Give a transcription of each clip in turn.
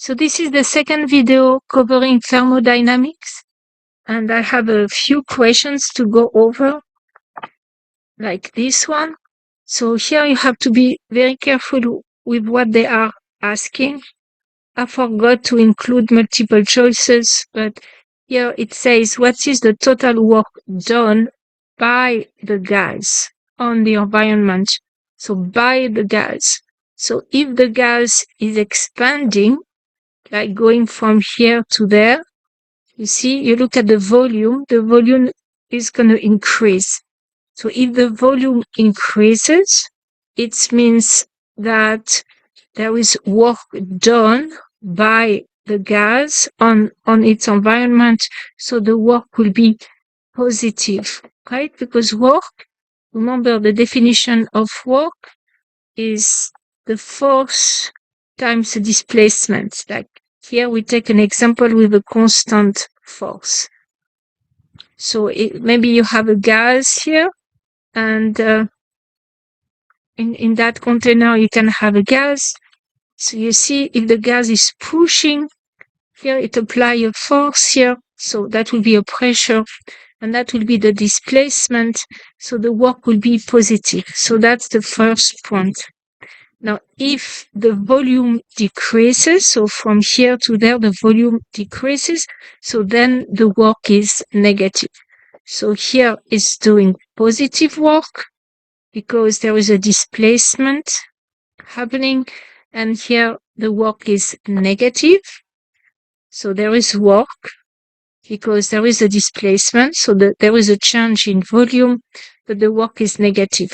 So this is the second video covering thermodynamics, and I have a few questions to go over, like this one. So here you have to be very careful with what they are asking. I forgot to include multiple choices, but here it says, what is the total work done by the gas on the environment? So by the gas. So if the gas is expanding, like going from here to there, you see, you look at the volume is going to increase. So if the volume increases, it means that there is work done by the gas on its environment. So the work will be positive, right? Because work, remember the definition of work is the force times the displacement. Like here we take an example with a constant force. So maybe you have a gas here, and in that container you can have a gas. So you see, if the gas is pushing, here it apply a force here, so that will be a pressure, and that will be the displacement, so the work will be positive. So that's the first point. Now, if the volume decreases, so from here to there, the volume decreases, so then the work is negative. So here it's doing positive work because there is a displacement happening, and here the work is negative. So there is work because there is a displacement, so there is a change in volume, but the work is negative.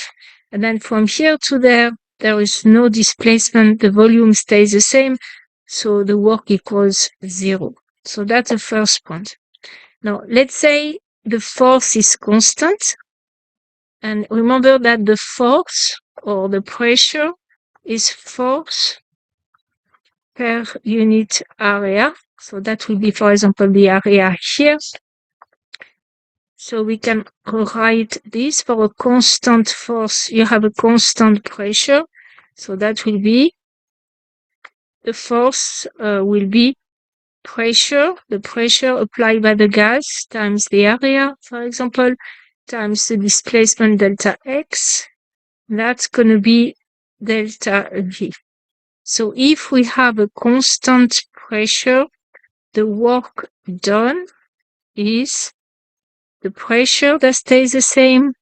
And then from here to there is no displacement, the volume stays the same, so the work equals 0. So that's the first point. Now, let's say the force is constant, and remember that the force or the pressure is force per unit area. So that will be, for example, the area here. So we can write this for a constant force. You have a constant pressure. So that will be, the force will be pressure, the pressure applied by the gas times the area, for example, times the displacement delta x. That's going to be delta V. So if we have a constant pressure, the work done is the pressure that stays the same,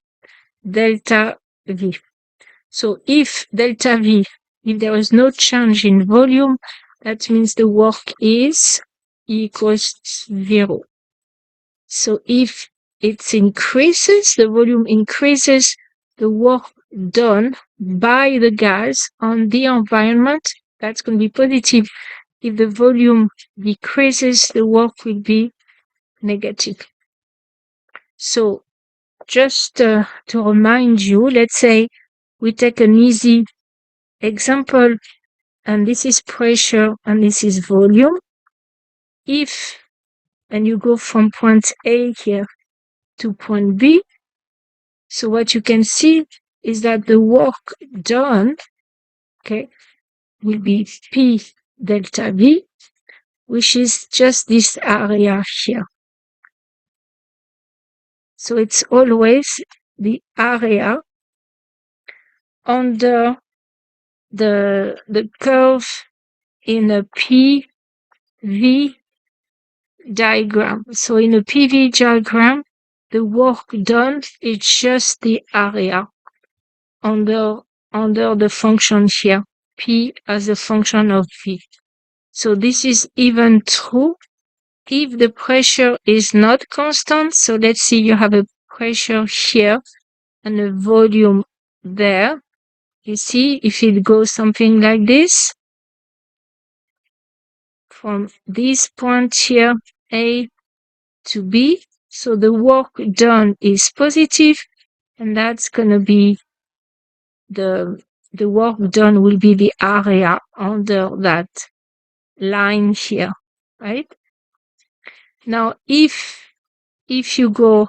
delta V. So if delta V, if there is no change in volume, that means the work is equals 0. So if it increases, the volume increases, the work done by the gas on the environment, that's going to be positive. If the volume decreases, the work will be negative. So just to remind you, let's say we take an easy example, and this is pressure and this is volume. And you go from point A here to point B, so what you can see is that the work done, okay, will be P delta V, which is just this area here. So it's always the area under the curve in a PV diagram. So in a PV diagram, the work done is just the area under the function here, P as a function of V. So this is even true if the pressure is not constant. So let's see, you have a pressure here and a volume there. You see, if it goes something like this, from this point here, A to B, so the work done is positive, and that's going to be the work done will be the area under that line here, right? Now, if you go,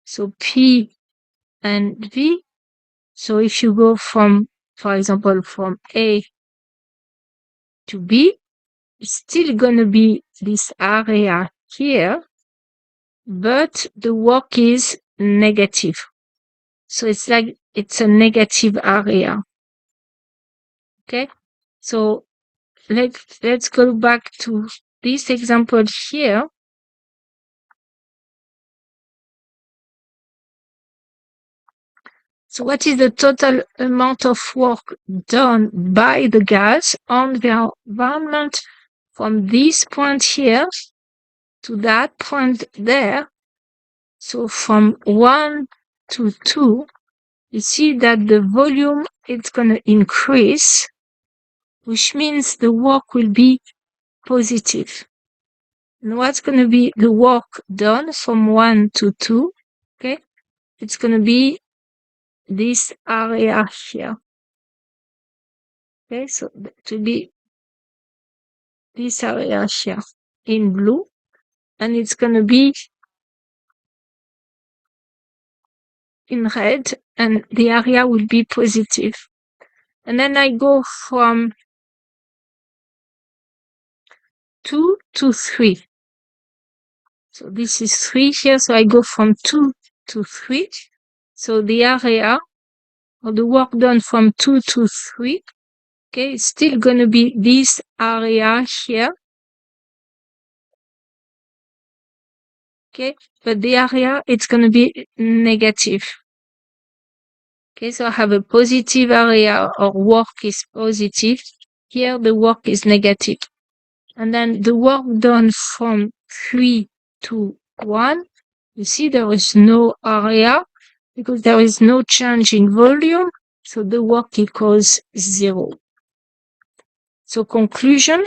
so P and V, so if you go from, for example, from A to B, it's still gonna be this area here, but the work is negative. So it's like it's a negative area. Okay? So let's go back to this example here. So what is the total amount of work done by the gas on the environment from this point here to that point there? So from 1 to 2, you see that the volume is going to increase, which means the work will be positive. And what's going to be the work done from 1 to 2? Okay, it's going to be this area here. Okay, so it will be this area here in blue, and it's going to be in red, and the area will be positive. And then I go from 2 to 3. So this is 3 here, so I go from 2 to 3. So the area or the work done from 2 to 3, okay, it's still going to be this area here. Okay, but the area, it's going to be negative. Okay, so I have a positive area or work is positive. Here the work is negative. And then the work done from 3 to 1, you see there is no area because there is no change in volume. So the work equals 0. So conclusion,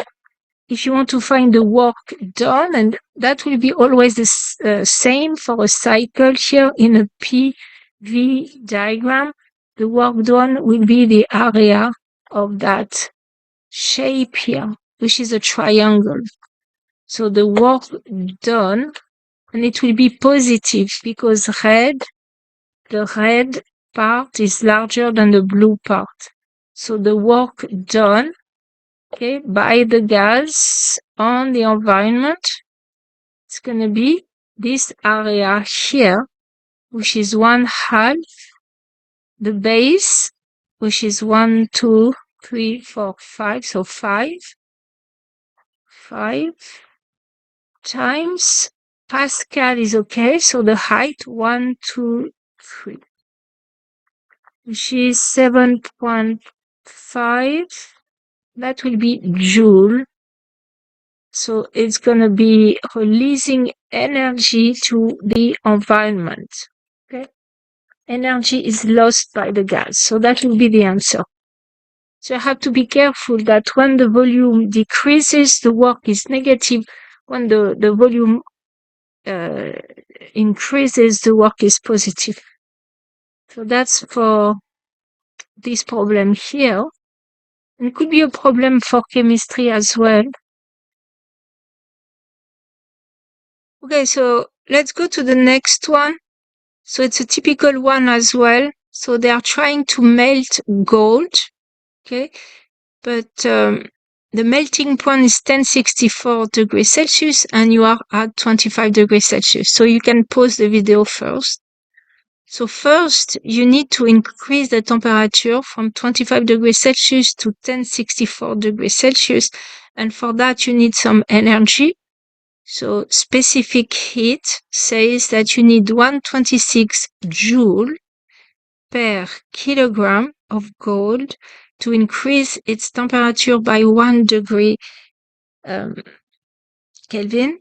if you want to find the work done, and that will be always the same for a cycle here in a PV diagram, the work done will be the area of that shape here, which is a triangle. So the work done, and it will be positive because the red part is larger than the blue part. So the work done, okay, by the gas on the environment, it's going to be this area here, which is 1/2 the base, which is 1, 2, 3, 4, 5. So 5 times Pascal is okay. So the height 1, 2, 3, which is 7.5. That will be joule. So it's going to be releasing energy to the environment. Okay. Energy is lost by the gas. So that will be the answer. So you have to be careful that when the volume decreases, the work is negative. When the volume increases, the work is positive. So that's for this problem here. And it could be a problem for chemistry as well. Okay, so let's go to the next one. So it's a typical one as well. So they are trying to melt gold. Okay, but the melting point is 1064 degrees Celsius and you are at 25 degrees Celsius. So you can pause the video first. So first, you need to increase the temperature from 25 degrees Celsius to 1064 degrees Celsius. And for that, you need some energy. So specific heat says that you need 126 joule per kilogram of gold to increase its temperature by 1 degree Kelvin.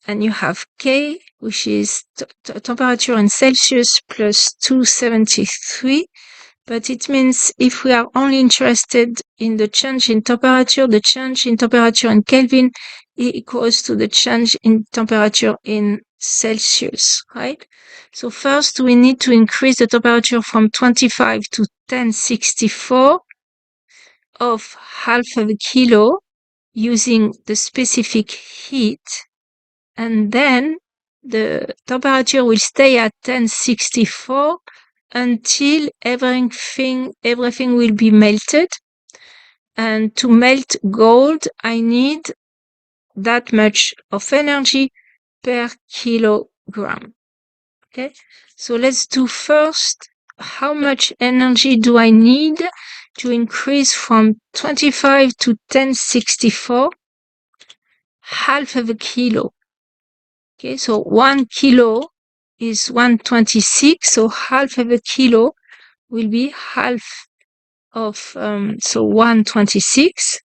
And you have K, which is temperature in Celsius plus 273. But it means if we are only interested in the change in temperature, the change in temperature in Kelvin equals to the change in temperature in Celsius, right? So first we need to increase the temperature from 25 to 1064 of half of a kilo using the specific heat. And then the temperature will stay at 1064 until everything will be melted. And to melt gold, I need that much of energy per kilogram. Okay, so let's do first, how much energy do I need to increase from 25 to 1064? Half of a kilo. Okay, so 1 kilo is 126, so half of a kilo will be half of, so 126.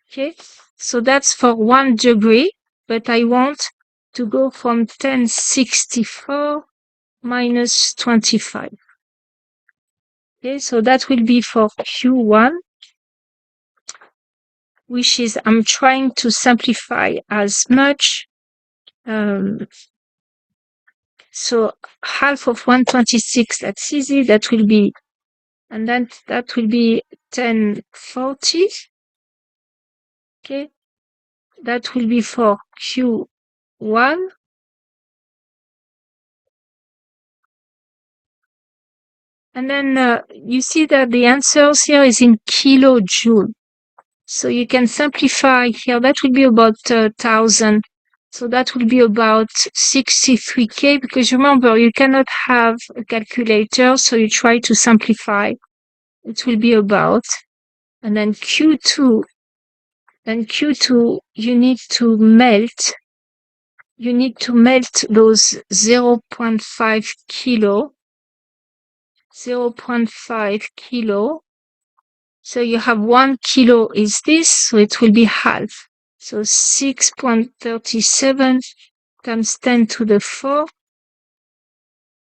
Okay, so that's for 1 degree, but I want to go from 1064 minus 25. Okay, so that will be for Q1, which is, I'm trying to simplify as much. So half of 126, that's easy. That will be, and then that will be 1040. Okay, that will be for Q1. And then you see that the answers here is in kilojoule. So you can simplify here. That will be about 1,000. So that will be about 63K, because remember, you cannot have a calculator, so you try to simplify. It will be about, and then Q2, you need to melt those 0.5 kilo, 0.5 kilo. So you have 1 kilo is this, so it will be half. So 6.37 times 10 to the 4.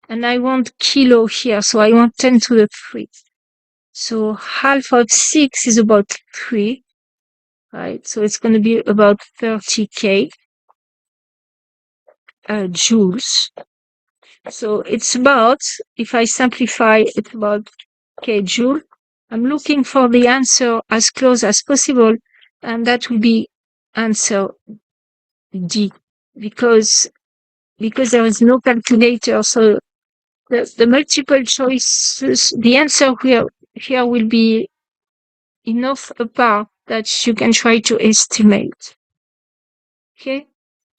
And I want kilo here, so I want 10 to the 3. So half of 6 is about 3, right? So it's going to be about 30K joules. So it's about, if I simplify, it's about K joule. I'm looking for the answer as close as possible, and that will be answer D, because there is no calculator. So the multiple choices, the answer here will be enough apart that you can try to estimate. Okay,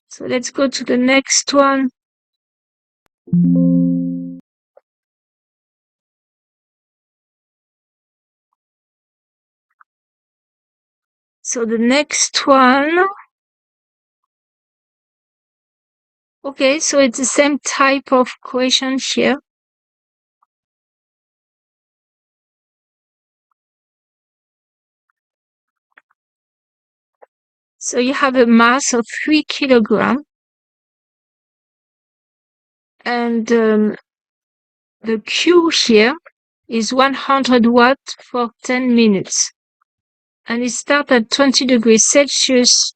so let's go to the next one. So the next one, okay, so it's the same type of question here. So you have a mass of 3 kilograms, and the Q here is 100 watts for 10 minutes. And it starts at 20 degrees Celsius.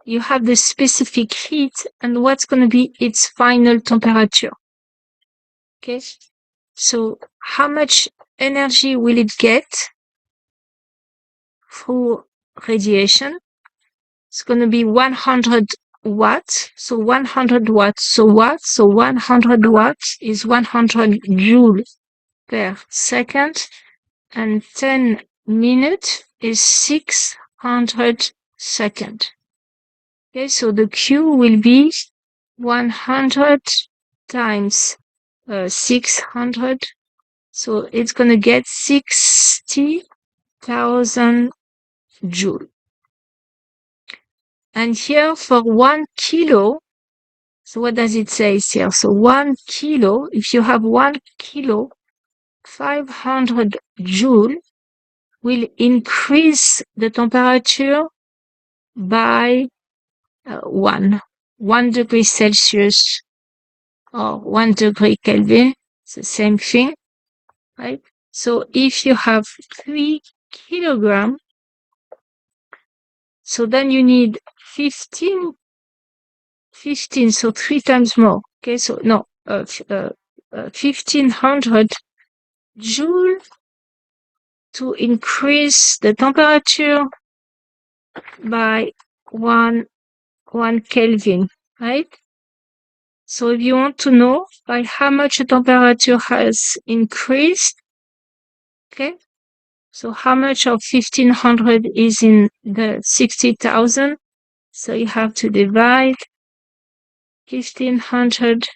You have the specific heat and what's going to be its final temperature. Okay, so how much energy will it get through radiation? It's going to be 100 watts. So 100 watts. So what? So 100 watts is 100 joules per second. And 10 minutes is 600 seconds. Okay, so the Q will be 100 times 600. So it's going to get 60,000 joule. And here for 1 kilo, so what does it say here? So 1 kilo, if you have 1 kilo, 500 joule will increase the temperature by 1 degree Celsius or 1 degree Kelvin. It's the same thing, right? So if you have 3 kilograms, so then you need 15, so 3 times more. Okay, so no, 1500 joule to increase the temperature by 1 Kelvin, right? So if you want to know by how much the temperature has increased, okay, So how much of 1500 is in the 60,000? So you have to divide 1500.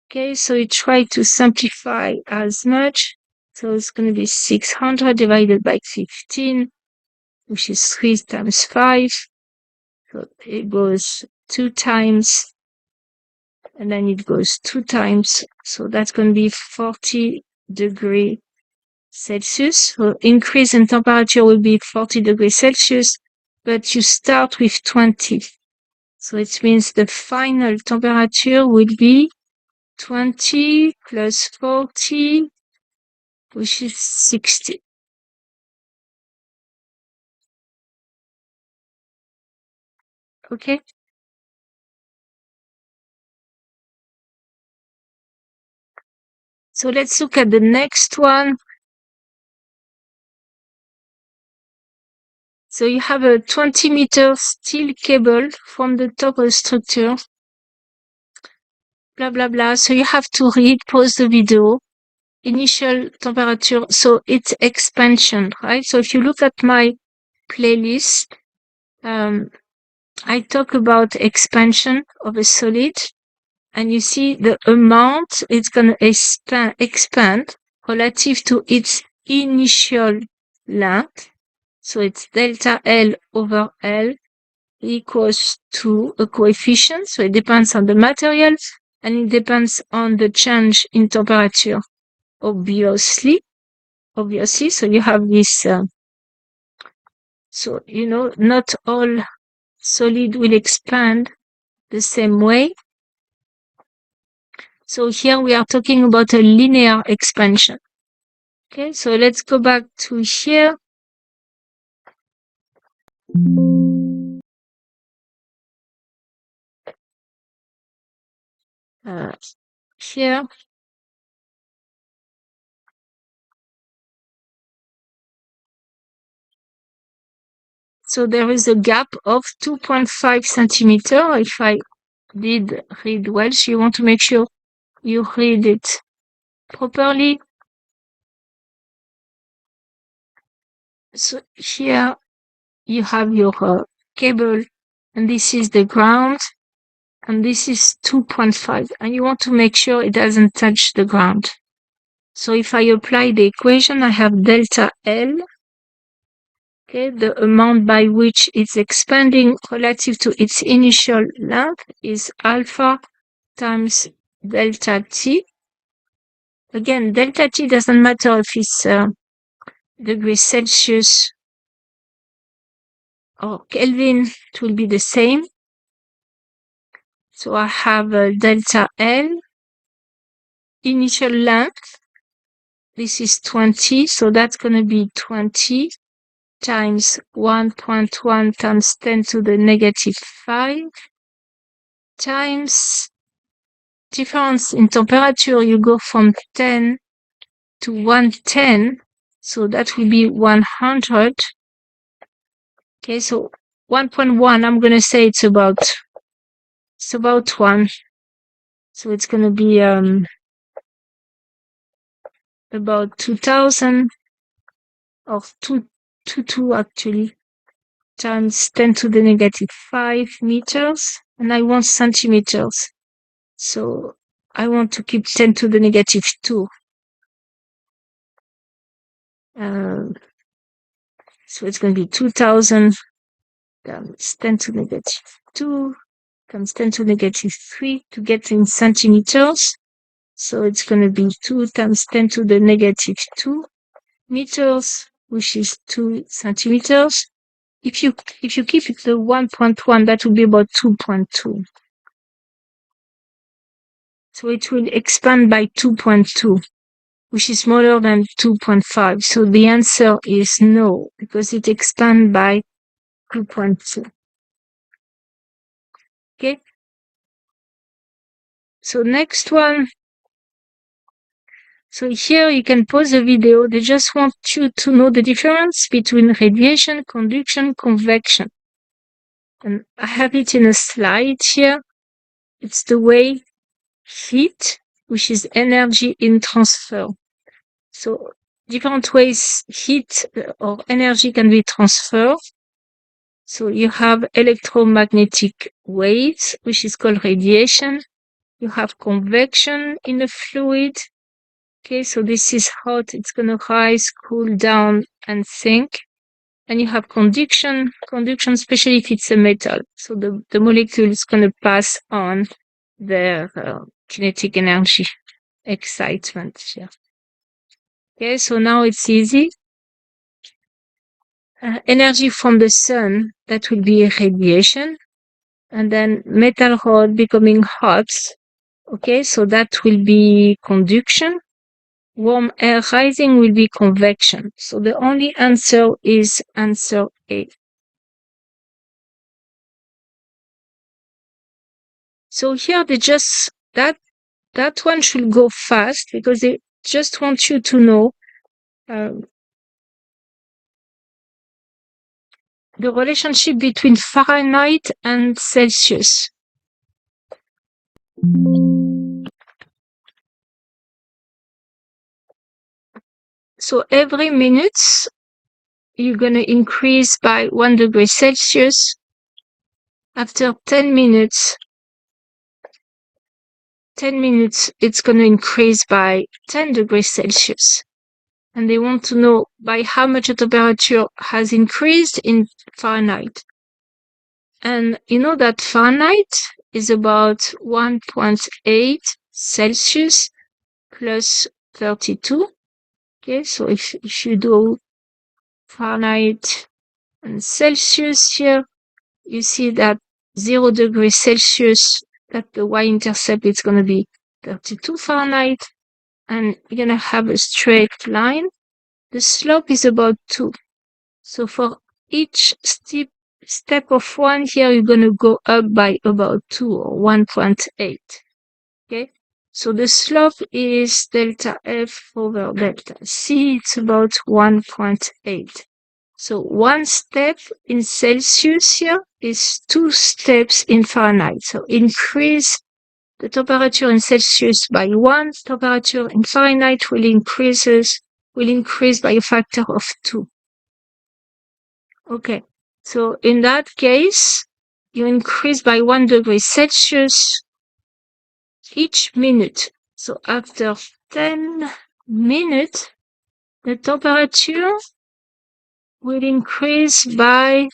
Okay, so you try to simplify as much. So it's going to be 600 divided by 15, which is 3 times 5. So it goes 2 times, and then it goes 2 times. So that's going to be 40 degrees Celsius. So increase in temperature will be 40 degrees Celsius, but you start with 20. So it means the final temperature will be 20 plus 40, which is 60. Okay? So let's look at the next one. So you have a 20-meter steel cable from the top of the structure. Blah, blah, blah. So you have to read, pause the video. Initial temperature. So it's expansion, right? So if you look at my playlist, I talk about expansion of a solid, and you see the amount it's going to expand relative to its initial length. So it's delta L over L equals to a coefficient. So it depends on the material, and it depends on the change in temperature, obviously. So you have this, so, not all solid will expand the same way. So here we are talking about a linear expansion. Okay, so let's go back to here. Here. So there is a gap of 2.5 centimeter. If I did read well, so you want to make sure you read it properly. So here you have your cable, and this is the ground, and this is 2.5, and you want to make sure it doesn't touch the ground. So if I apply the equation, I have delta L, okay, the amount by which it's expanding relative to its initial length is alpha times delta T. Again, delta T doesn't matter if it's degrees Celsius or Kelvin, it will be the same. So I have delta L, initial length, this is 20, so that's going to be 20 times 1.1 times 10 to the negative 5 times difference in temperature. You go from 10 to 110, so that will be 100. Okay, so 1.1, I'm going to say it's about 1. So it's going to be about 2000, or 2 actually, times 10 to the negative 5 meters, and I want centimeters. So I want to keep 10 to the negative 2. So it's going to be 2000 times 10 to the negative 2 times 10 to the negative 3 to get in centimeters. So it's going to be 2 times 10 to the negative 2 meters, which is 2 centimeters. If you keep it to 1.1, that will be about 2.2. So it will expand by 2.2, which is smaller than 2.5. So the answer is no, because it expands by 2.2. Okay. So next one. So here you can pause the video. They just want you to know the difference between radiation, conduction, convection. And I have it in a slide here. It's the way heat, which is energy in transfer. So different ways heat or energy can be transferred. So you have electromagnetic waves, which is called radiation. You have convection in the fluid. Okay, so this is hot. It's going to rise, cool down, and sink. And you have conduction, especially if it's a metal. So the molecule is going to pass on their kinetic energy, excitement. Yeah. Okay, so now it's easy. Energy from the sun, that will be radiation. And then metal rod becoming hot. Okay, so that will be conduction. Warm air rising will be convection. So the only answer is answer A. So here they just, that one should go fast because they just want you to know the relationship between Fahrenheit and Celsius. So every minute, you're going to increase by 1 degree Celsius. After 10 minutes, it's going to increase by 10 degrees Celsius. And they want to know by how much the temperature has increased in Fahrenheit. And you know that Fahrenheit is about 1.8 Celsius plus 32. Okay, so if you do Fahrenheit and Celsius here, you see that 0 degrees Celsius, that the y-intercept is going to be 32 Fahrenheit, and you're going to have a straight line. The slope is about 2. So for each step of 1 here, you're going to go up by about 2 or 1.8. Okay? So the slope is delta F over delta C. It's about 1.8. So 1 step in Celsius here is 2 steps in Fahrenheit. So increase the temperature in Celsius by 1. Temperature in Fahrenheit will increase by a factor of 2. Okay, so in that case, you increase by 1 degree Celsius each minute. So after 10 minutes, the temperature will increase by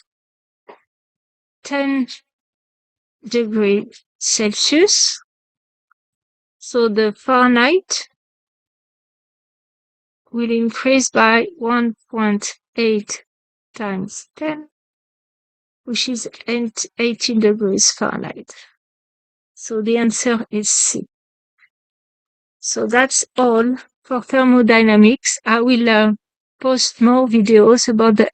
10 degrees Celsius. So the Fahrenheit will increase by 1.8 times 10, which is 18 degrees Fahrenheit. So the answer is C. So that's all for thermodynamics. I will post more videos about the